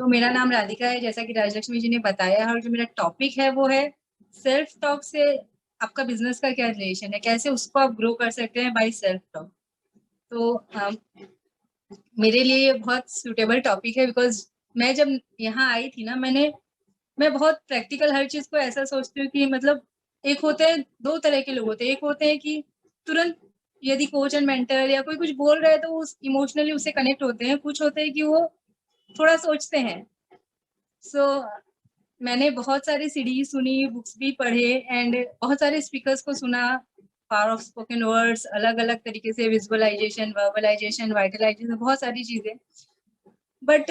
मेरा नाम राधिका है, जैसा कि राजलक्ष्मी जी ने बताया, और जो मेरा टॉपिक है वो है सेल्फ टॉक से आपका बिजनेस का क्या रिलेशन है, कैसे उसको आप ग्रो कर सकते हैं बाय सेल्फ टॉक। तो मेरे लिए ये बहुत सूटेबल टॉपिक है, बिकॉज मैं जब यहाँ आई थी ना, मैं बहुत प्रैक्टिकल हर चीज को ऐसा सोचती हूँ कि मतलब एक होते हैं, दो तरह के लोग होते हैं। एक होते हैं कि तुरंत यदि कोच एंड मेंटर या कोई कुछ बोल रहा है तो उस इमोशनली उससे कनेक्ट होते हैं। कुछ होते हैं कि वो थोड़ा सोचते हैं। सो मैंने बहुत सारी सीडीज सुनी, बुक्स भी पढ़े, एंड बहुत सारे स्पीकर्स को सुना, पावर ऑफ स्पोकन वर्ड्स, अलग अलग तरीके से विजुअलाइजेशन, वर्बलाइजेशन, वाइटलाइजेशन, बहुत सारी चीजें। बट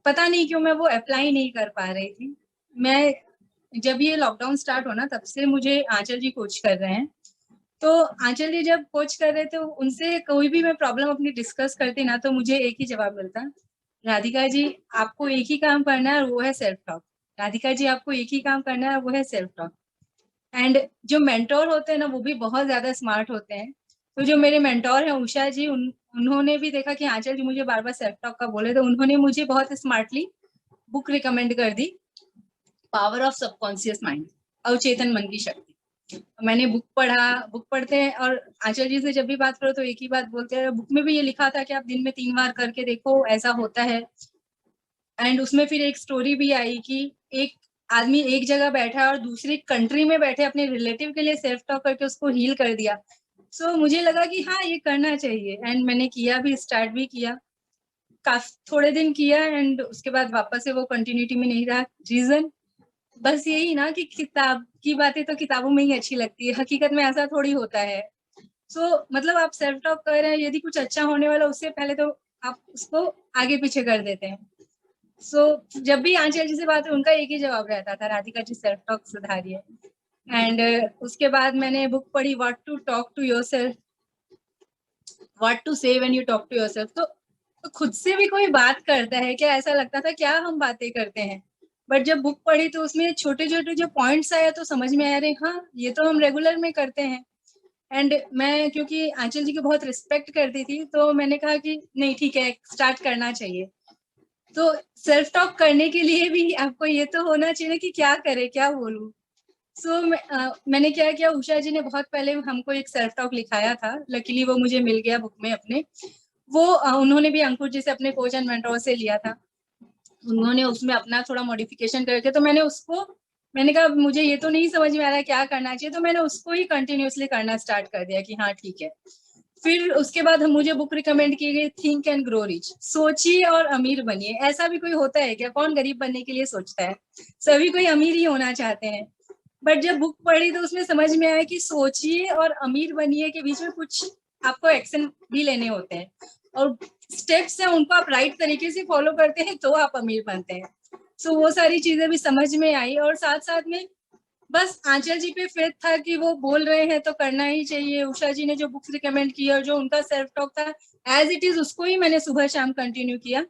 पता नहीं क्यों मैं वो अप्लाई नहीं कर पा रही थी। मैं जब ये लॉकडाउन स्टार्ट हो ना, तब से मुझे आंचल जी कोच कर रहे हैं। तो आंचल जी जब कोच कर रहे थे, उनसे कोई भी मैं प्रॉब्लम अपनी डिस्कस करती ना, तो मुझे एक ही जवाब मिलता, राधिका जी आपको एक ही काम करना है और वो है सेल्फ टॉक। राधिका जी आपको एक ही काम करना है, वो है सेल्फ टॉक। एंड जो मेंटोर होते हैं ना, वो भी बहुत ज्यादा स्मार्ट होते हैं। तो जो मेरे मेंटोर हैं उषा जी, उन्होंने भी देखा कि आंचल जी मुझे बार बार सेल्फ टॉक का बोले, तो उन्होंने मुझे बहुत स्मार्टली बुक रिकमेंड कर दी, पावर ऑफ सबकॉन्शियस माइंड, अवचेतन मन की शक्ति। मैंने बुक पढ़ा। बुक पढ़ते हैं और आंचल जी से जब भी बात करो तो एक ही बात बोलते हैं, बुक में भी ये लिखा था कि आप दिन में 3 बार करके देखो, ऐसा होता है। एंड उसमें फिर एक स्टोरी भी आई कि एक आदमी एक जगह बैठा है और दूसरी कंट्री में बैठे अपने रिलेटिव के लिए सेल्फ टॉक करके उसको हील कर दिया। सो मुझे लगा कि हाँ, ये करना चाहिए, एंड मैंने किया भी, स्टार्ट भी किया। काफी थोड़े दिन किया एंड उसके बाद वापस से वो कंटिन्यूटी में नहीं रहा। रीजन बस यही ना कि किताब की बातें तो किताबों में ही अच्छी लगती है, हकीकत में ऐसा थोड़ी होता है। मतलब आप सेल्फ टॉक कर रहे हैं, यदि कुछ अच्छा होने वाला उससे पहले तो आप उसको आगे पीछे कर देते हैं। जब भी आंचल जी से बात हुई, उनका एक ही जवाब रहता था, राधिका जी सेल्फ टॉक सुधारिए। एंड उसके बाद मैंने बुक पढ़ी, what to talk to yourself, what to say when you talk to yourself. तो खुद से भी कोई बात करता है क्या, ऐसा लगता था क्या हम बातें करते हैं। बट जब बुक पढ़ी तो उसमें छोटे छोटे जो पॉइंट्स आया तो समझ में आ रहे, हाँ ये तो हम रेगुलर में करते हैं। एंड मैं क्योंकि आंचल जी को बहुत रिस्पेक्ट करती थी, तो मैंने कहा कि नहीं ठीक है, स्टार्ट करना चाहिए। तो सेल्फ टॉक करने के लिए भी आपको ये तो होना चाहिए कि क्या करे, क्या बोलूं। मैंने क्या किया, उषा जी ने बहुत पहले हमको एक सेल्फ टॉक लिखाया था, लकीली वो मुझे मिल गया बुक में अपने। वो उन्होंने भी अंकुर जी से अपने कोच एंड मेंटोर से लिया था। उन्होंने उसमें अपना थोड़ा मॉडिफिकेशन करके, तो मैंने कहा मुझे ये तो नहीं समझ में आ रहा है क्या करना चाहिए, तो मैंने उसको ही कंटिन्यूअसली करना स्टार्ट कर दिया कि हाँ ठीक है। फिर उसके बाद मुझे बुक रिकमेंड की गई, थिंक एंड ग्रो रिच, सोचिए और अमीर बनिए। ऐसा भी कोई होता है क्या, कौन गरीब बनने के लिए सोचता है, सभी कोई अमीर ही होना चाहते हैं। बट जब बुक पढ़ी तो उसमें समझ में आया कि सोचिए और अमीर बनिए के बीच में कुछ आपको एक्शन भी लेने होते हैं, और स्टेप्स हैं उनको आप राइट तरीके से फॉलो करते हैं तो आप अमीर बनते हैं। वो सारी चीजें भी समझ में आई, और साथ साथ में बस आंचल जी पे फेथ था कि वो बोल रहे हैं तो करना ही चाहिए। उषा जी ने जो बुक्स रिकमेंड की और जो उनका सेल्फ टॉक था एज इट इज, उसको ही मैंने सुबह शाम कंटिन्यू किया,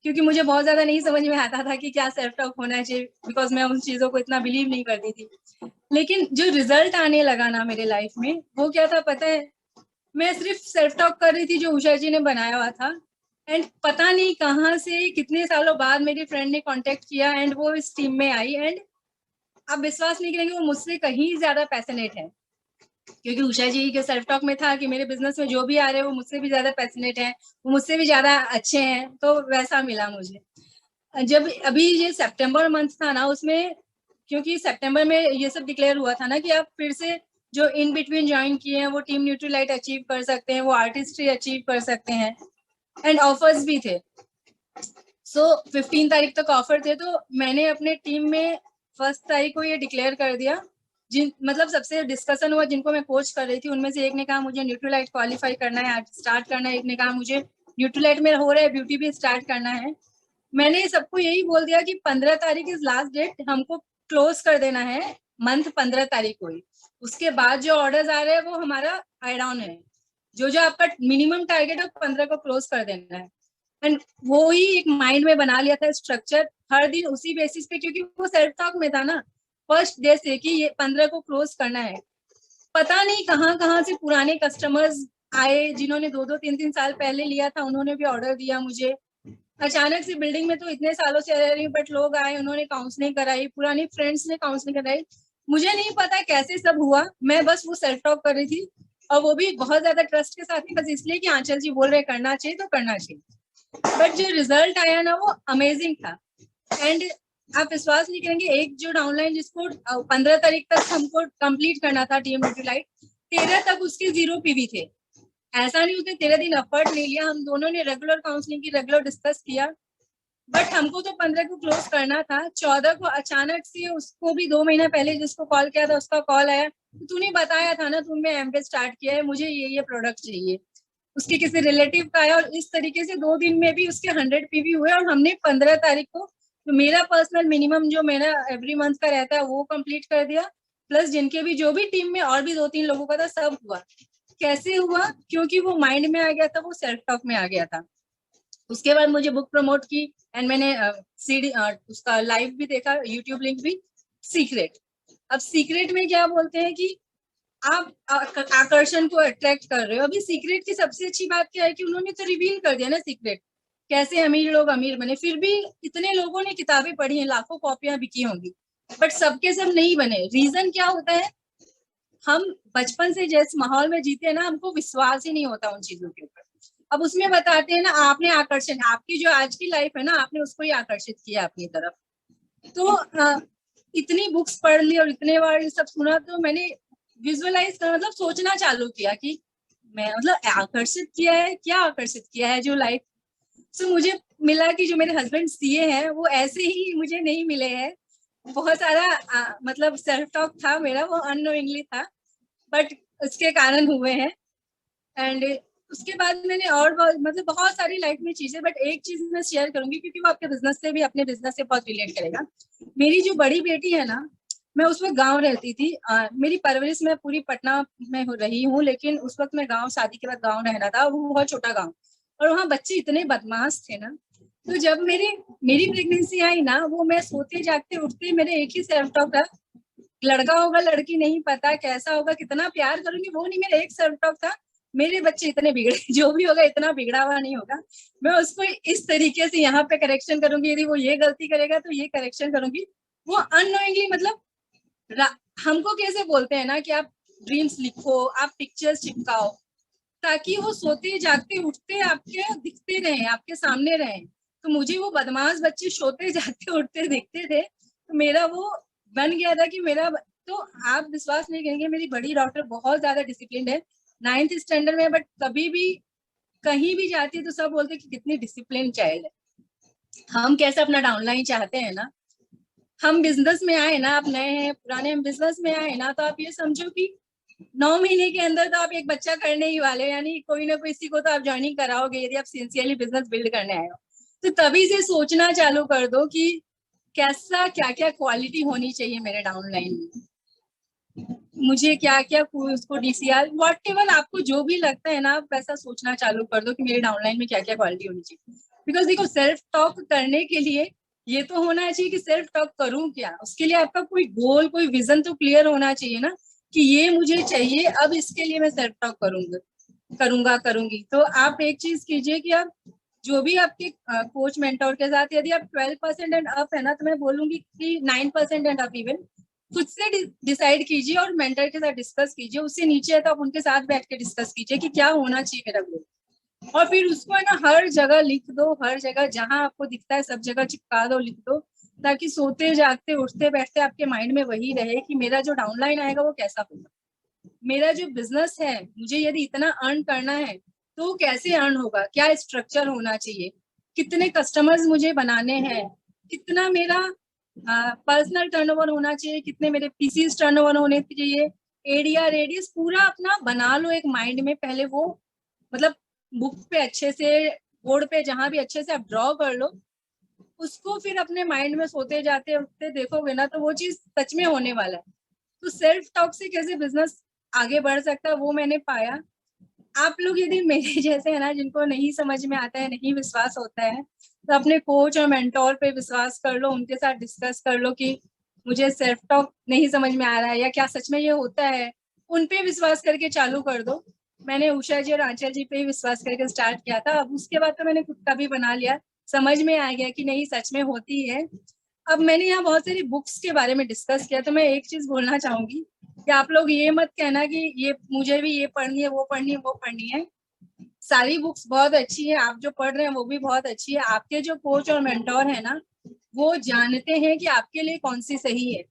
क्योंकि मुझे बहुत ज्यादा नहीं समझ में आता था कि क्या सेल्फ टॉक होना चाहिए, बिकॉज मैं उन चीजों को इतना बिलीव नहीं करती थी। लेकिन जो रिजल्ट आने लगा ना मेरे लाइफ में, वो क्या था पता है, मैं सिर्फ सेल्फ टॉक कर रही थी जो उषा जी ने बनाया हुआ था, एंड पता नहीं कहाँ से कितने सालों बाद मेरी फ्रेंड ने कांटेक्ट किया एंड वो इस टीम में आई। एंड आप विश्वास नहीं करेंगे, वो मुझसे कहीं ज्यादा पैशनेट है, क्योंकि उषा जी के सेल्फ टॉक में था कि मेरे बिजनेस में जो भी आ रहे हैं वो मुझसे भी ज्यादा पैशनेट है, वो मुझसे भी ज्यादा अच्छे हैं, तो वैसा मिला मुझे। जब अभी ये सितंबर मंथ था ना, उसमें क्योंकि सितंबर में ये सब डिक्लेयर हुआ था ना कि आप फिर से जो इन बिटवीन ज्वाइन किए हैं वो टीम न्यूट्रलाइट अचीव कर सकते हैं, वो आर्टिस्ट्री अचीव कर सकते हैं, एंड ऑफर्स भी थे। 15 तारीख तक ऑफर थे, तो मैंने अपने टीम में 1 तारीख को ये डिक्लेयर कर दिया। मतलब सबसे डिस्कशन हुआ, जिनको मैं कोच कर रही थी उनमें से एक ने कहा मुझे न्यूट्रलाइट क्वालिफाई करना है, स्टार्ट करना है। एक ने कहा मुझे न्यूट्रलाइट में हो रहा है, ब्यूटी भी स्टार्ट करना है। मैंने सबको यही बोल दिया कि 15 तारीख इज लास्ट डेट, हमको क्लोज कर देना है मंथ 15 तारीख को ही। उसके बाद जो ऑर्डर्स आ रहे हैं वो हमारा एड ऑन है, जो जो आपका मिनिमम टारगेट है 15 को क्लोज कर देना है। एंड वो ही एक माइंड में बना लिया था स्ट्रक्चर, हर दिन उसी बेसिस पे, क्योंकि वो सेल्फ टॉक में था ना फर्स्ट डे से कि ये 15 को क्लोज करना है। पता नहीं कहाँ कहाँ से पुराने कस्टमर्स आए, जिन्होंने 2-2 3-3 साल पहले लिया था, उन्होंने भी ऑर्डर दिया मुझे। अचानक से बिल्डिंग में तो इतने सालों से रह रही हूँ, बट लोग आए, उन्होंने काउंसलिंग कराई, पुरानी फ्रेंड्स ने काउंसलिंग कराई। मुझे नहीं पता कैसे सब हुआ, मैं बस वो सेल्फ टॉक कर रही थी, और वो भी बहुत ज्यादा ट्रस्ट के साथ, बस इसलिए कि आंचल जी बोल रहे करना चाहिए तो करना चाहिए। बट जो रिजल्ट आया ना, वो अमेजिंग था। एंड आप विश्वास नहीं करेंगे, एक जो डाउनलाइन जिसको 15 तारीख तक हमको कंप्लीट करना था टीम न्यूट्रीलाइट, 13 तक उसके 0 पीवी थे। ऐसा नहीं उसने 13 दिन एफर्ट नहीं लिया, हम दोनों ने रेगुलर काउंसलिंग की, रेगुलर डिस्कस किया, बट हमको तो 15 को क्लोज करना था। 14 को अचानक से, उसको भी 2 महीना पहले जिसको कॉल किया था उसका कॉल आया, तूने बताया था ना तुमने एमबे स्टार्ट किया है, मुझे ये प्रोडक्ट चाहिए। उसके किसी रिलेटिव का है, और इस तरीके से 2 दिन में भी उसके 100 पीवी हुए, और हमने 15 तारीख को, तो मेरा पर्सनल मिनिमम जो मेरा एवरी मंथ का रहता है वो कंप्लीट कर दिया, प्लस जिनके भी जो भी टीम में और भी 2-3 लोगों का था सब हुआ। कैसे हुआ? क्योंकि वो माइंड में आ गया था, वो सेल्फ टॉक में आ गया था। उसके बाद मुझे बुक प्रमोट की, एंड मैंने सीडी उसका लाइव भी देखा, यूट्यूब लिंक भी, सीक्रेट। अब सीक्रेट में क्या बोलते हैं कि आप आकर्षण को अट्रैक्ट कर रहे हो। अभी सीक्रेट की सबसे अच्छी बात क्या है कि उन्होंने तो रिवील कर दिया ना सीक्रेट, कैसे अमीर लोग अमीर बने। फिर भी इतने लोगों ने किताबें पढ़ी हैं, लाखों कॉपियां बिकी होंगी, बट सबके सब नहीं बने। रीजन क्या होता है? हम बचपन से जिस माहौल में जीते हैं ना, हमको विश्वास ही नहीं होता उन चीजों के ऊपर। अब उसमें बताते हैं ना, आपने आकर्षण, आपकी जो आज की लाइफ है ना, आपने उसको ही आकर्षित किया अपनी तरफ। तो इतनी बुक्स पढ़ ली और इतने बार ये सब सुना, तो मैंने विजुअलाइज कर, मतलब सोचना चालू किया कि मैं, मतलब आकर्षित किया है, क्या आकर्षित किया है जो लाइफ। सो मुझे मिला कि जो मेरे हस्बैंड सीए हैं वो ऐसे ही मुझे नहीं मिले हैं। बहुत सारा मतलब सेल्फ टॉक था मेरा, वो अननोइंगली था, बट उसके कारण हुए हैं। एंड उसके बाद मैंने और मतलब बहुत सारी लाइफ में चीजें, बट एक चीज मैं शेयर करूंगी क्योंकि वो आपके बिजनेस से भी, अपने बिजनेस से बहुत रिलेट करेगा। मेरी जो बड़ी बेटी है ना, मैं उस वक्त गाँव रहती थी। मेरी परवरिश मैं पूरी पटना में रही हूँ, लेकिन उस वक्त मैं गाँव, शादी के बाद गाँव रहना था, वो बहुत छोटा गाँव, और वहाँ बच्चे इतने बदमाश थे ना। तो जब मेरी मेरी प्रेगनेंसी आई ना, वो मैं सोते जागते उठते मेरे एक ही सेल्फ टॉक था, लड़का होगा लड़की नहीं पता, कैसा होगा, कितना प्यार करूंगी, वो नहीं, मेरा एक सेल्फ टॉक था, मेरे बच्चे इतने बिगड़े, जो भी होगा इतना बिगड़ा हुआ नहीं होगा। मैं उसको इस तरीके से यहाँ पे करेक्शन करूंगी, यदि वो ये गलती करेगा तो ये करेक्शन करूंगी। वो अननोइंगली, मतलब हमको कैसे बोलते हैं ना कि आप ड्रीम्स लिखो, आप पिक्चर्स चिपकाओ, ताकि वो सोते जागते उठते आपके दिखते रहे, आपके सामने रहे। तो मुझे वो बदमाश बच्चे सोते जागते उठते दिखते थे, तो मेरा वो बन गया था कि मेरा, तो आप विश्वास नहीं करेंगे, मेरी बड़ी डॉटर बहुत ज्यादा डिसिप्लिन है, 9th स्टैंडर्ड में, बट कभी भी कहीं भी जाती है तो सब बोलते कि कितनी डिसिप्लिन चाइल्ड है। हम कैसे अपना डाउनलाइन चाहते हैं ना, हम बिजनेस में आए ना, आप नए हैं पुराने, हम बिजनेस में आए ना, तो आप ये समझो कि 9 महीने के अंदर तो आप एक बच्चा करने ही वाले, यानी कोई ना कोई, इसी को तो आप ज्वाइनिंग कराओगे यदि आप सिंसियरली बिजनेस बिल्ड करने आए हो। तो तभी से सोचना चालू कर दो कि कैसा, क्या क्या क्वालिटी होनी चाहिए मेरे डाउनलाइन में, मुझे क्या क्या उसको डीसीआर व्हाटएवर आपको जो भी लगता है ना, आप वैसा सोचना चालू कर दो कि मेरे डाउनलाइन में क्या क्या क्वालिटी होनी चाहिए। बिकॉज देखो, सेल्फ टॉक करने के लिए ये तो होना चाहिए कि सेल्फ टॉक करूं क्या, उसके लिए आपका कोई गोल, कोई विजन तो क्लियर होना चाहिए ना, कि ये मुझे चाहिए, अब इसके लिए मैं सेल्फ टॉक करूंगा करूंगी। तो आप एक चीज कीजिए कि आप जो भी आपके कोच मेंटोर के साथ, यदि आप 12% एंड अप है ना, तो मैं बोलूंगी कि 9% एंड अप इवन खुद से डिसाइड कीजिए और मेंटर के साथ डिस्कस कीजिए। उससे नीचे है तो आप उनके साथ बैठ के डिस्कस कीजिए कि क्या होना चाहिए मेरा गोल, और फिर उसको है ना हर जगह लिख दो, हर जगह जहां आपको दिखता है सब जगह चिपका दो, लिख दो, ताकि सोते जागते उठते बैठते आपके माइंड में वही रहे कि मेरा जो डाउनलाइन आएगा वो कैसा होगा, मेरा जो बिजनेस है मुझे यदि इतना अर्न करना है तो कैसे अर्न होगा, क्या स्ट्रक्चर होना चाहिए, कितने कस्टमर्स मुझे बनाने हैं, कितना मेरा पर्सनल टर्नओवर होना चाहिए, कितने मेरे पीसीज टर्नओवर होने चाहिए, एरिया रेडियस पूरा अपना बना लो एक माइंड में पहले, वो मतलब बुक पे अच्छे से, बोर्ड पे जहां भी अच्छे से आप ड्रॉ कर लो उसको, फिर अपने माइंड में सोते जाते उठते देखोगे ना, तो वो चीज सच में होने वाला है। तो सेल्फ टॉक से कैसे बिजनेस आगे बढ़ सकता है वो मैंने पाया। आप लोग यदि मेरे जैसे है ना, जिनको नहीं समझ में आता है, नहीं विश्वास होता है, तो अपने कोच और मेंटोर पे विश्वास कर लो, उनके साथ डिस्कस कर लो कि मुझे सेल्फ टॉक नहीं समझ में आ रहा है या क्या सच में ये होता है, उन पे विश्वास करके चालू कर दो। मैंने उषा जी और आंचल जी पे ही विश्वास करके स्टार्ट किया था, अब उसके बाद तो मैंने खुद का भी बना लिया। समझ में आ गया कि नहीं सच में होती है। अब मैंने यहाँ बहुत सारी बुक्स के बारे में डिस्कस किया, तो मैं एक चीज बोलना चाहूंगी कि आप लोग ये मत कहना कि ये मुझे भी ये पढ़नी है, वो पढ़नी है, वो पढ़नी है। सारी बुक्स बहुत अच्छी है, आप जो पढ़ रहे हैं वो भी बहुत अच्छी है। आपके जो कोच और मेंटोर है ना, वो जानते हैं कि आपके लिए कौन सी सही है,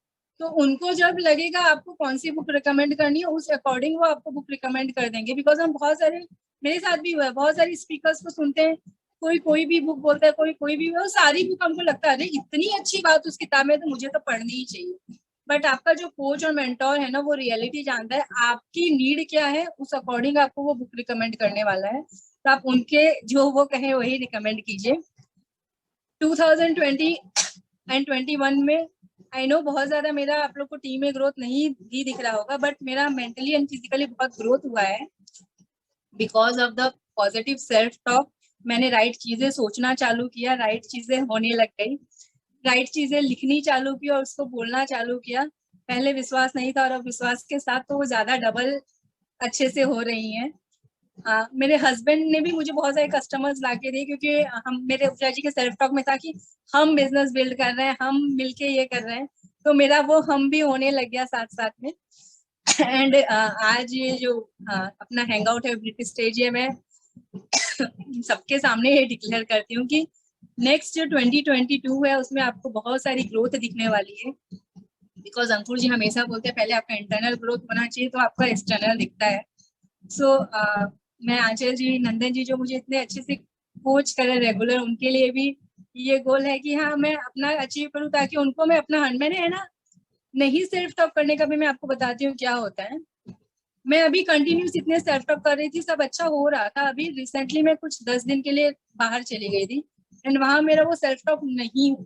तो उनको जब लगेगा आपको कौन सी बुक रिकमेंड करनी है, उस अकॉर्डिंग वो आपको बुक रिकमेंड कर देंगे। बिकॉज हम बहुत सारे, मेरे साथ भी हुआ है, बहुत सारी स्पीकर्स को सुनते हैं, कोई भी बुक बोलता है, कोई भी, वो सारी बुक हमको लगता है अरे इतनी अच्छी बात उस किताब में, तो मुझे तो पढ़नी ही चाहिए। बट आपका जो कोच और मेंटोर है ना, वो रियलिटी जानता है आपकी नीड क्या है, उस अकॉर्डिंग आपको वो बुक रिकमेंड करने वाला है। तो आप उनके जो वो कहें वही रिकमेंड कीजिए। 2020 एंड 21 में आई नो बहुत ज्यादा मेरा आप लोग को टीम में ग्रोथ नहीं भी दिख रहा होगा, बट मेरा मेंटली एंड फिजिकली बहुत ग्रोथ हुआ है because of the positive self talk. मैंने राइट चीजें सोचना चालू किया, राइट चीजें होने लग गई, राइट चीजें लिखनी चालू की और उसको बोलना चालू किया। पहले विश्वास नहीं था और अब विश्वास के साथ तो वो ज्यादा डबल अच्छे से हो रही हैं। मेरे हस्बैंड ने भी मुझे बहुत सारे कस्टमर्स ला के दिए, क्योंकि हम, मेरे उपजा जी के सेल्फ टॉक में था कि हम बिजनेस बिल्ड कर रहे हैं, हम मिलके ये कर रहे हैं, तो मेरा वो हम भी होने लग गया साथ साथ में। एंड आज ये जो अपना हैंग आउट है ब्रिटिश स्टेज है, मैं सबके सामने ये डिक्लेयर करती हूँ कि नेक्स्ट जो 2022 है उसमें आपको बहुत सारी ग्रोथ दिखने वाली है। बिकॉज अंकुर जी हमेशा बोलते हैं पहले आपका इंटरनल ग्रोथ होना चाहिए तो आपका एक्सटर्नल दिखता है। सो मैं आंचल जी, नंदन जी जो मुझे इतने अच्छे से कोच कर रहे रेगुलर, उनके लिए भी ये गोल है कि हाँ मैं अपना अचीव करूँ, ताकि उनको मैं अपना मैंने है ना, नहीं सेल्फ टॉक करने का भी मैं आपको बताती हूँ क्या होता है। मैं अभी कंटिन्यूस इतने सेल्फ टॉक कर रही थी, सब अच्छा हो रहा था। अभी रिसेंटली मैं कुछ 10 दिन के लिए बाहर चली गई थी एंड वहां मेरा वो सेल्फ टॉक नहीं हुआ।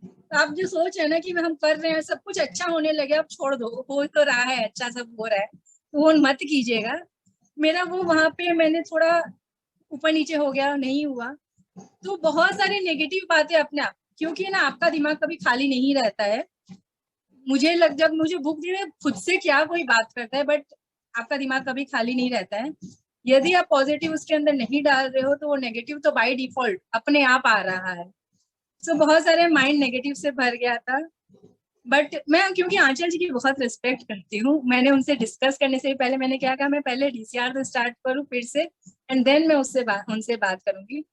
तो आप जो सोच है ना कि हम कर रहे हैं सब कुछ अच्छा होने लगे, अब छोड़ दो, हो तो रहा है अच्छा, सब हो रहा है, तो वो मत कीजिएगा। मेरा वो वहां पे मैंने थोड़ा ऊपर नीचे हो गया, नहीं हुआ। तो बहुत सारी नेगेटिव बातें अपने आप, क्योंकि ना आपका दिमाग कभी खाली नहीं रहता है। जब मुझे भूख दी, खुद से क्या कोई बात करता है, बट आपका दिमाग कभी खाली नहीं रहता है। यदि आप पॉजिटिव उसके अंदर नहीं डाल रहे हो तो वो नेगेटिव तो बाय डिफॉल्ट अपने आप आ रहा है। सो बहुत सारे माइंड नेगेटिव से भर गया था। बट मैं क्योंकि आंचल जी की बहुत रिस्पेक्ट करती हूँ, मैंने उनसे डिस्कस करने से पहले मैंने क्या कहा, मैं पहले डीसीआर से स्टार्ट करूँ फिर से, एंड देन मैं उनसे बात करूंगी।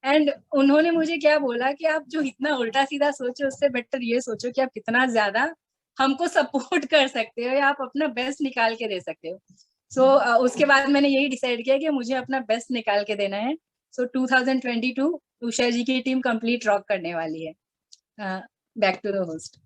एंड उन्होंने मुझे क्या बोला कि आप जो इतना उल्टा सीधा सोचो उससे बेटर ये सोचो कि आप कितना ज्यादा हमको सपोर्ट कर सकते हो या आप अपना बेस्ट निकाल के दे सकते हो। सो उसके बाद मैंने यही डिसाइड किया कि मुझे अपना बेस्ट निकाल के देना है। सो 2022 उषा जी की टीम कंप्लीट रॉक करने वाली है। Back to the host.